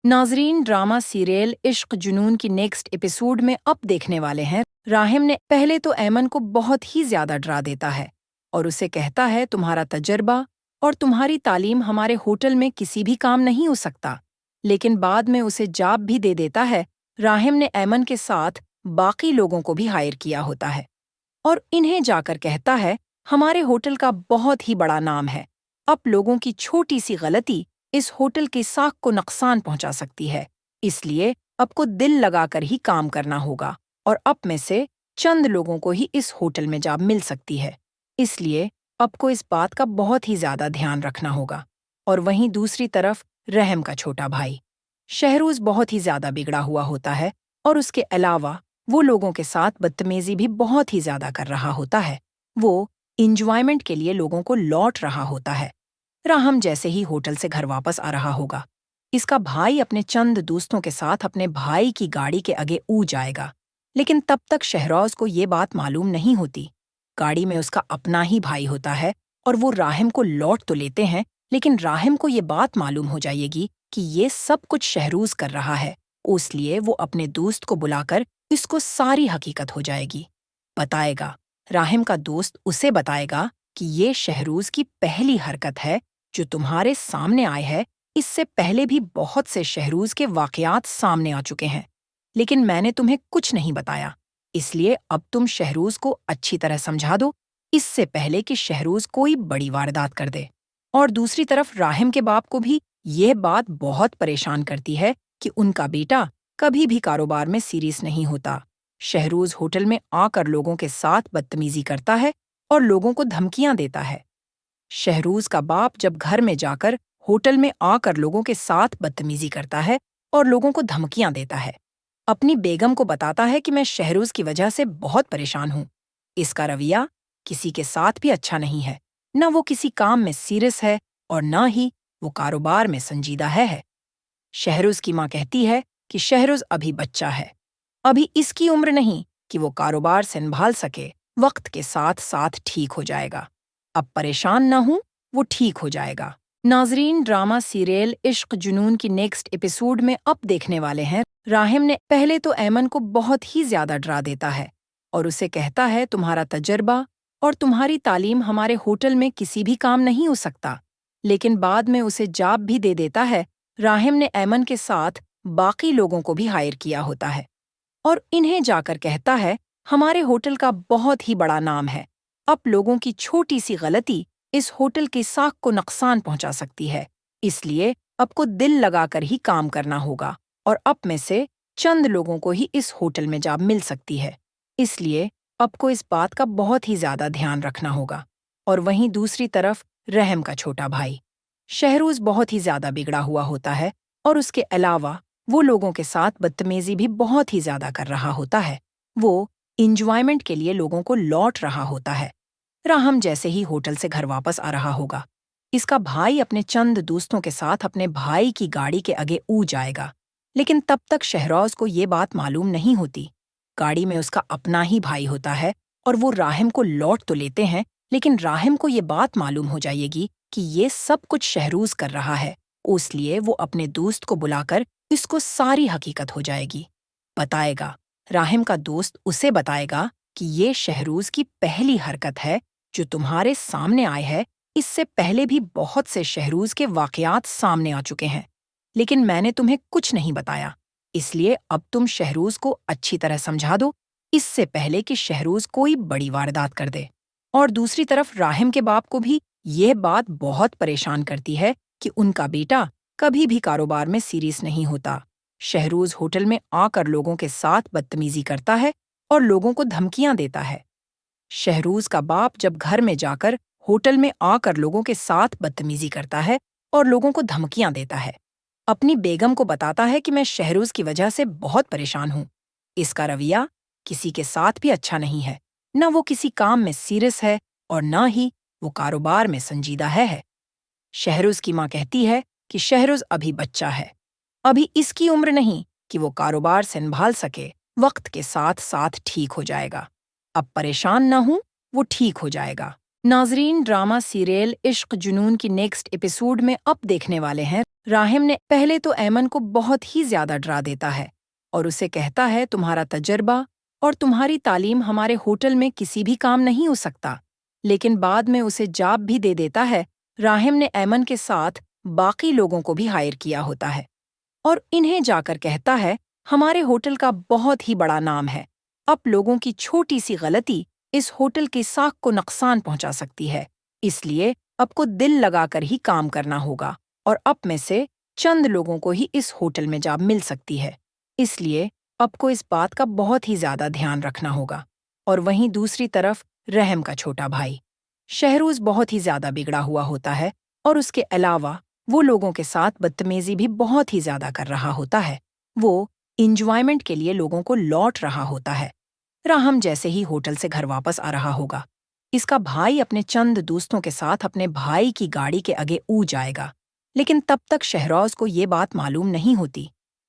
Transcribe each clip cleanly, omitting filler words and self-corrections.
ناظرین، drama serial عشق جنون کی نیکسٹ ایپیسوڈ میں اب دیکھنے والے ہیں۔ راہم نے پہلے تو ایمن کو بہت ہی زیادہ ڈرا دیتا ہے اور اسے کہتا ہے تمہارا تجربہ اور تمہاری تعلیم ہمارے ہوٹل میں کسی بھی کام نہیں ہو سکتا، لیکن بعد میں اسے جاب بھی دے دیتا ہے۔ راہم نے ایمن کے ساتھ باقی لوگوں کو بھی ہائر کیا ہوتا ہے اور انہیں جا کر کہتا ہے ہمارے ہوٹل کا بہت ہی بڑا نام ہے، اب لوگوں کی چھوٹی سی غلطی اس ہوٹل کی ساکھ کو نقصان پہنچا سکتی ہے، اس لیے اب کو دل لگا کر ہی کام کرنا ہوگا اور اب میں سے چند لوگوں کو ہی اس ہوٹل میں جاب مل سکتی ہے، اس لیے اب کو اس بات کا بہت ہی زیادہ دھیان رکھنا ہوگا۔ اور وہیں دوسری طرف رحم کا چھوٹا بھائی شہروز بہت ہی زیادہ بگڑا ہوا ہوتا ہے اور اس کے علاوہ وہ لوگوں کے ساتھ بدتمیزی بھی بہت ہی زیادہ کر رہا ہوتا ہے۔ وہ انجوائمنٹ کے لیے لوگوں کو لوٹ رہا ہوتا ہے۔ راہم جیسے ہی ہوٹل سے گھر واپس آ رہا ہوگا، اس کا بھائی اپنے چند دوستوں کے ساتھ اپنے بھائی کی گاڑی کے آگے جائے گا، لیکن تب تک شہروز کو یہ بات معلوم نہیں ہوتی۔ گاڑی میں اس کا اپنا ہی بھائی ہوتا ہے اور وہ راہم کو لوٹ تو لیتے ہیں، لیکن راہم کو یہ بات معلوم ہو جائے گی کہ یہ سب کچھ شہروز کر رہا ہے، اس لیے وہ اپنے دوست کو بلا کر اس کو ساری حقیقت ہو جائے گی بتائے گا۔ راہم کا دوست اسے بتائے گا کہ یہ شہروز کی پہلی حرکت ہے جو تمہارے سامنے آئے ہے، اس سے پہلے بھی بہت سے شہروز کے واقعات سامنے آ چکے ہیں، لیکن میں نے تمہیں کچھ نہیں بتایا، اس لیے اب تم شہروز کو اچھی طرح سمجھا دو اس سے پہلے کہ شہروز کوئی بڑی واردات کر دے۔ اور دوسری طرف راہم کے باپ کو بھی یہ بات بہت پریشان کرتی ہے کہ ان کا بیٹا کبھی بھی کاروبار میں سیریس نہیں ہوتا۔ شہروز ہوٹل میں آ کر لوگوں کے ساتھ بدتمیزی کرتا ہے اور لوگوں کو دھمکیاں دیتا ہے۔ شہروز کا باپ جب گھر میں جا کر ہوٹل میں آ کر لوگوں کے ساتھ بدتمیزی کرتا ہے اور لوگوں کو دھمکیاں دیتا ہے، اپنی بیگم کو بتاتا ہے کہ میں شہروز کی وجہ سے بہت پریشان ہوں، اس کا رویہ کسی کے ساتھ بھی اچھا نہیں ہے، نہ وہ کسی کام میں سیریس ہے اور نہ ہی وہ کاروبار میں سنجیدہ ہے۔ شہروز کی ماں کہتی ہے کہ شہروز ابھی بچہ ہے، ابھی اس کی عمر نہیں کہ وہ کاروبار سنبھال سکے، وقت کے ساتھ ساتھ ٹھیک ہو جائے گا، اب پریشان نہ ہوں، وہ ٹھیک ہو جائے گا۔ ناظرین، ڈرامہ سیریل عشق جنون کی نیکسٹ ایپیسوڈ میں اب دیکھنے والے ہیں۔ راہم نے پہلے تو ایمن کو بہت ہی زیادہ ڈرا دیتا ہے اور اسے کہتا ہے تمہارا تجربہ اور تمہاری تعلیم ہمارے ہوٹل میں کسی بھی کام نہیں ہو سکتا، لیکن بعد میں اسے جاب بھی دے دیتا ہے۔ راہم نے ایمن کے ساتھ باقی لوگوں کو بھی ہائر کیا ہوتا ہے اور انہیں جا کر کہتا ہے ہمارے ہوٹل کا بہت ہی بڑا نام ہے، اب لوگوں کی چھوٹی سی غلطی اس ہوٹل کی ساکھ کو نقصان پہنچا سکتی ہے، اس لیے اب کو دل لگا کر ہی کام کرنا ہوگا اور اب میں سے چند لوگوں کو ہی اس ہوٹل میں جاب مل سکتی ہے، اس لیے اب کو اس بات کا بہت ہی زیادہ دھیان رکھنا ہوگا۔ اور وہیں دوسری طرف رحم کا چھوٹا بھائی شہروز بہت ہی زیادہ بگڑا ہوا ہوتا ہے اور اس کے علاوہ وہ لوگوں کے ساتھ بدتمیزی بھی بہت ہی زیادہ کر رہا ہوتا ہے۔ وہ انجوائمنٹ کے لیے لوگوں کو لوٹ رہا ہوتا ہے۔ راہم جیسے ہی ہوٹل سے گھر واپس آ رہا ہوگا، اس کا بھائی اپنے چند دوستوں کے ساتھ اپنے بھائی کی گاڑی کے آگے جائے گا، لیکن تب تک شہروز کو یہ بات معلوم نہیں ہوتی۔ گاڑی میں اس کا اپنا ہی بھائی ہوتا ہے اور وہ راہم کو لوٹ تو لیتے ہیں، لیکن راہم کو یہ بات معلوم ہو جائے گی کہ یہ سب کچھ شہروز کر رہا ہے، اس لیے وہ اپنے دوست کو بلا کر اس کو ساری حقیقت ہو جائے گی بتائے گا۔ راہم کا دوست اسے بتائے گا کہ یہ شہروز کی پہلی حرکت ہے جو تمہارے سامنے آئے ہے، اس سے پہلے بھی بہت سے شہروز کے واقعات سامنے آ چکے ہیں، لیکن میں نے تمہیں کچھ نہیں بتایا، اس لیے اب تم شہروز کو اچھی طرح سمجھا دو اس سے پہلے کہ شہروز کوئی بڑی واردات کر دے۔ اور دوسری طرف راہم کے باپ کو بھی یہ بات بہت پریشان کرتی ہے کہ ان کا بیٹا کبھی بھی کاروبار میں سیریس نہیں ہوتا۔ شہروز ہوٹل میں آ کر لوگوں کے ساتھ بدتمیزی کرتا ہے اور لوگوں کو دھمکیاں دیتا ہے۔ شہروز کا باپ جب گھر میں جا کر ہوٹل میں آ کر لوگوں کے ساتھ بدتمیزی کرتا ہے اور لوگوں کو دھمکیاں دیتا ہے، اپنی بیگم کو بتاتا ہے کہ میں شہروز کی وجہ سے بہت پریشان ہوں، اس کا رویہ کسی کے ساتھ بھی اچھا نہیں ہے، نہ وہ کسی کام میں سیریس ہے اور نہ ہی وہ کاروبار میں سنجیدہ ہے۔ شہروز کی ماں کہتی ہے کہ شہروز ابھی بچہ ہے، ابھی اس کی عمر نہیں کہ وہ کاروبار سنبھال سکے، وقت کے ساتھ ساتھ ٹھیک ہو جائے گا، اب پریشان نہ ہوں، وہ ٹھیک ہو جائے گا۔ ناظرین، ڈرامہ سیریل عشق جنون کی نیکسٹ ایپیسوڈ میں اب دیکھنے والے ہیں۔ راہم نے پہلے تو ایمن کو بہت ہی زیادہ ڈرا دیتا ہے اور اسے کہتا ہے تمہارا تجربہ اور تمہاری تعلیم ہمارے ہوٹل میں کسی بھی کام نہیں ہو سکتا، لیکن بعد میں اسے جاب بھی دے دیتا ہے۔ راہم نے ایمن کے ساتھ باقی لوگوں کو بھی ہائر کیا ہوتا ہے اور انہیں جا کر کہتا ہے ہمارے ہوٹل کا بہت ہی بڑا نام ہے، اب لوگوں کی چھوٹی سی غلطی اس ہوٹل کی ساکھ کو نقصان پہنچا سکتی ہے، اس لیے اب کو دل لگا کر ہی کام کرنا ہوگا اور اب میں سے چند لوگوں کو ہی اس ہوٹل میں جاب مل سکتی ہے، اس لیے اب کو اس بات کا بہت ہی زیادہ دھیان رکھنا ہوگا۔ اور وہیں دوسری طرف رحم کا چھوٹا بھائی شہروز بہت ہی زیادہ بگڑا ہوا ہوتا ہے اور اس کے علاوہ وہ لوگوں کے ساتھ بدتمیزی بھی بہت ہی زیادہ کر رہا ہوتا ہے۔ وہ انجوائمنٹ کے لیے لوگوں کو لوٹ رہا ہوتا ہے۔ راہم جیسے ہی ہوٹل سے گھر واپس آ رہا ہوگا، اس کا بھائی اپنے چند دوستوں کے ساتھ اپنے بھائی کی گاڑی کے آگے جائے گا، لیکن تب تک شہروز کو یہ بات معلوم نہیں ہوتی۔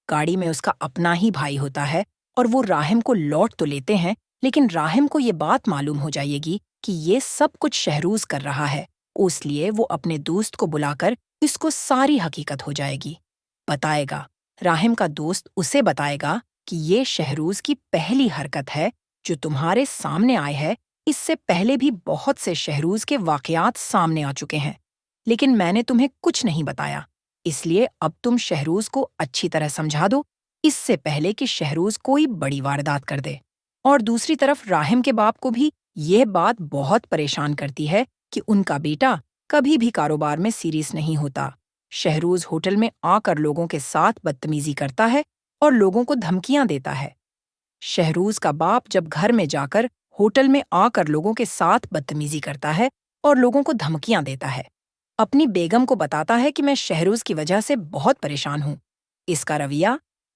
گاڑی میں اس کا اپنا ہی بھائی ہوتا ہے اور وہ راہم کو لوٹ تو لیتے ہیں، لیکن راہم کو یہ بات معلوم ہو جائے گی کہ یہ سب کچھ شہروز کر رہا ہے، اس لیے وہ اپنے دوست کو بلا کر اس کو ساری حقیقت ہو جائے گی، بتائے گا۔ راہم کا دوست اسے بتائے گا کہ یہ شہروز کی پہلی حرکت ہے جو تمہارے سامنے آئے ہے، اس سے پہلے بھی بہت سے شہروز کے واقعات سامنے آ چکے ہیں، لیکن میں نے تمہیں کچھ نہیں بتایا، اس لیے اب تم شہروز کو اچھی طرح سمجھا دو اس سے پہلے کہ شہروز کوئی بڑی واردات کر دے۔ اور دوسری طرف راہم کے باپ کو بھی یہ بات بہت پریشان کرتی ہے کہ ان کا بیٹا کبھی بھی کاروبار میں سیریس نہیں ہوتا۔ شہروز ہوٹل میں آ کر لوگوں کے ساتھ بدتمیزی کرتا ہے اور لوگوں کو دھمکیاں دیتا ہے۔ شہروز کا باپ جب گھر میں جا کر ہوٹل میں آ کر لوگوں کے ساتھ بدتمیزی کرتا ہے اور لوگوں کو دھمکیاں دیتا ہے، اپنی بیگم کو بتاتا ہے کہ میں شہروز کی وجہ سے بہت پریشان ہوں، اس کا رویہ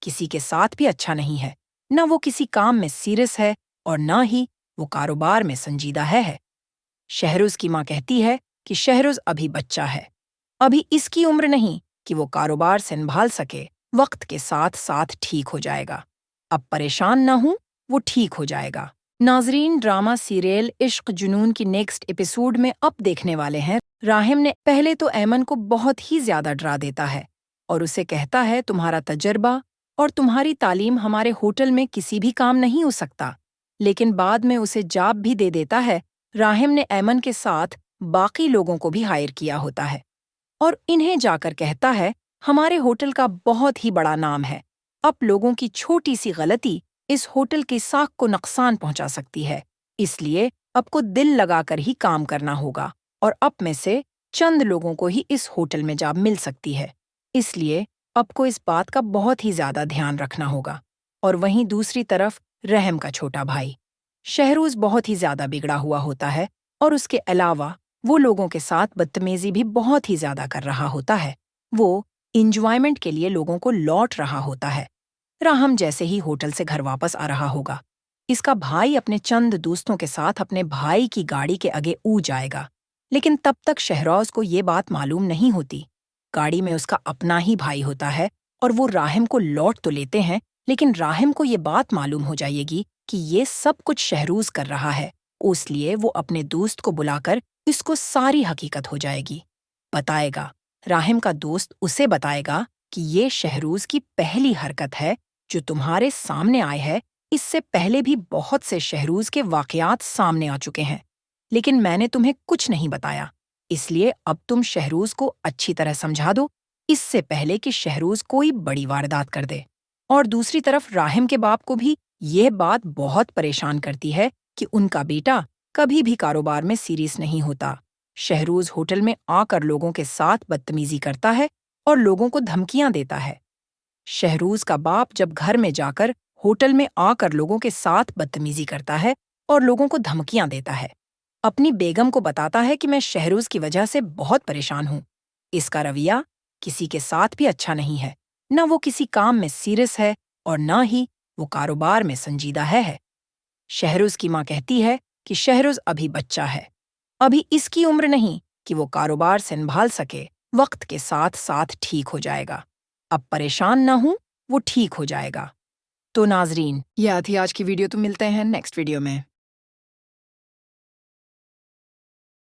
کسی کے ساتھ بھی اچھا نہیں ہے، نہ وہ کسی کام میں سیریس ہے اور نہ ہی وہ کاروبار میں سنجیدہ ہے۔ شہروز کی ماں کہتی ہے کہ شہروز ابھی بچہ ہے، ابھی اس کی عمر نہیں کہ وہ کاروبار سنبھال سکے، وقت کے ساتھ ساتھ ٹھیک ہو جائے گا، اب پریشان نہ ہوں، وہ ٹھیک ہو جائے گا۔ ناظرین، ڈرامہ سیریل عشق جنون کی نیکسٹ ایپیسوڈ میں اب دیکھنے والے ہیں۔ راہم نے پہلے تو ایمن کو بہت ہی زیادہ ڈرا دیتا ہے اور اسے کہتا ہے تمہارا تجربہ اور تمہاری تعلیم ہمارے ہوٹل میں کسی بھی کام نہیں ہو سکتا، لیکن بعد میں اسے جاب بھی دے دیتا ہے۔ راہم نے ایمن کے ساتھ باقی لوگوں کو بھی ہائر کیا ہوتا ہے اور انہیں جا کر کہتا ہے ہمارے ہوٹل کا بہت ہی بڑا نام ہے، اب لوگوں کی چھوٹی سی غلطی اس ہوٹل کی ساکھ کو نقصان پہنچا سکتی ہے، اس لیے اب کو دل لگا کر ہی کام کرنا ہوگا اور اب میں سے چند لوگوں کو ہی اس ہوٹل میں جاب مل سکتی ہے، اس لیے اب کو اس بات کا بہت ہی زیادہ دھیان رکھنا ہوگا۔ اور وہیں دوسری طرف رحم کا چھوٹا بھائی شہروز بہت ہی زیادہ بگڑا ہوا ہوتا ہے اور اس کے علاوہ وہ لوگوں کے ساتھ بدتمیزی بھی بہت ہی زیادہ کر رہا ہوتا ہے۔ وہ انجوائمنٹ کے لیے لوگوں کو لوٹ رہا ہوتا ہے۔ راہم جیسے ہی ہوٹل سے گھر واپس آ رہا ہوگا، اس کا بھائی اپنے چند دوستوں کے ساتھ اپنے بھائی کی گاڑی کے آگے جائے گا، لیکن تب تک شہروز کو یہ بات معلوم نہیں ہوتی۔ گاڑی میں اس کا اپنا ہی بھائی ہوتا ہے اور وہ راہم کو لوٹ تو لیتے ہیں، لیکن راہم کو یہ بات معلوم ہو جائے گی کہ یہ سب کچھ شہروز کر رہا ہے، اس لیے وہ اپنے دوست کو بلا کر اس کو ساری حقیقت ہو جائے گی، بتائے گا۔ راہم کا دوست اسے بتائے گا کہ یہ شہروز کی پہلی حرکت ہے جو تمہارے سامنے آئے ہے، اس سے پہلے بھی بہت سے شہروز کے واقعات سامنے آ چکے ہیں، لیکن میں نے تمہیں کچھ نہیں بتایا، اس لیے اب تم شہروز کو اچھی طرح سمجھا دو اس سے پہلے کہ شہروز کوئی بڑی واردات کر دے۔ اور دوسری طرف راہم کے باپ کو بھی یہ بات بہت پریشان کرتی ہے کہ ان کا بیٹا کبھی بھی کاروبار میں سیریس نہیں ہوتا۔ شہروز ہوٹل میں آ کر لوگوں کے ساتھ بدتمیزی کرتا ہے اور لوگوں کو دھمکیاں دیتا ہے۔ شہروز کا باپ جب گھر میں جا کر ہوٹل میں آ کر لوگوں کے ساتھ بدتمیزی کرتا ہے اور لوگوں کو دھمکیاں دیتا ہے، اپنی بیگم کو بتاتا ہے کہ میں شہروز کی وجہ سے بہت پریشان ہوں، اس کا رویہ کسی کے ساتھ بھی اچھا نہیں ہے، نہ وہ کسی کام میں سیریس ہے اور نہ ہی وہ کاروبار میں سنجیدہ ہے۔ شہروز کی ماں کہتی ہے کہ شہروز ابھی بچہ ہے، ابھی اس کی عمر نہیں کہ وہ کاروبار سنبھال سکے، وقت کے ساتھ ساتھ ٹھیک ہو جائے گا، اب پریشان نہ ہوں، وہ ٹھیک ہو جائے گا۔ تو ناظرین، یہ تھی آج کی ویڈیو، تو ملتے ہیں نیکسٹ ویڈیو میں۔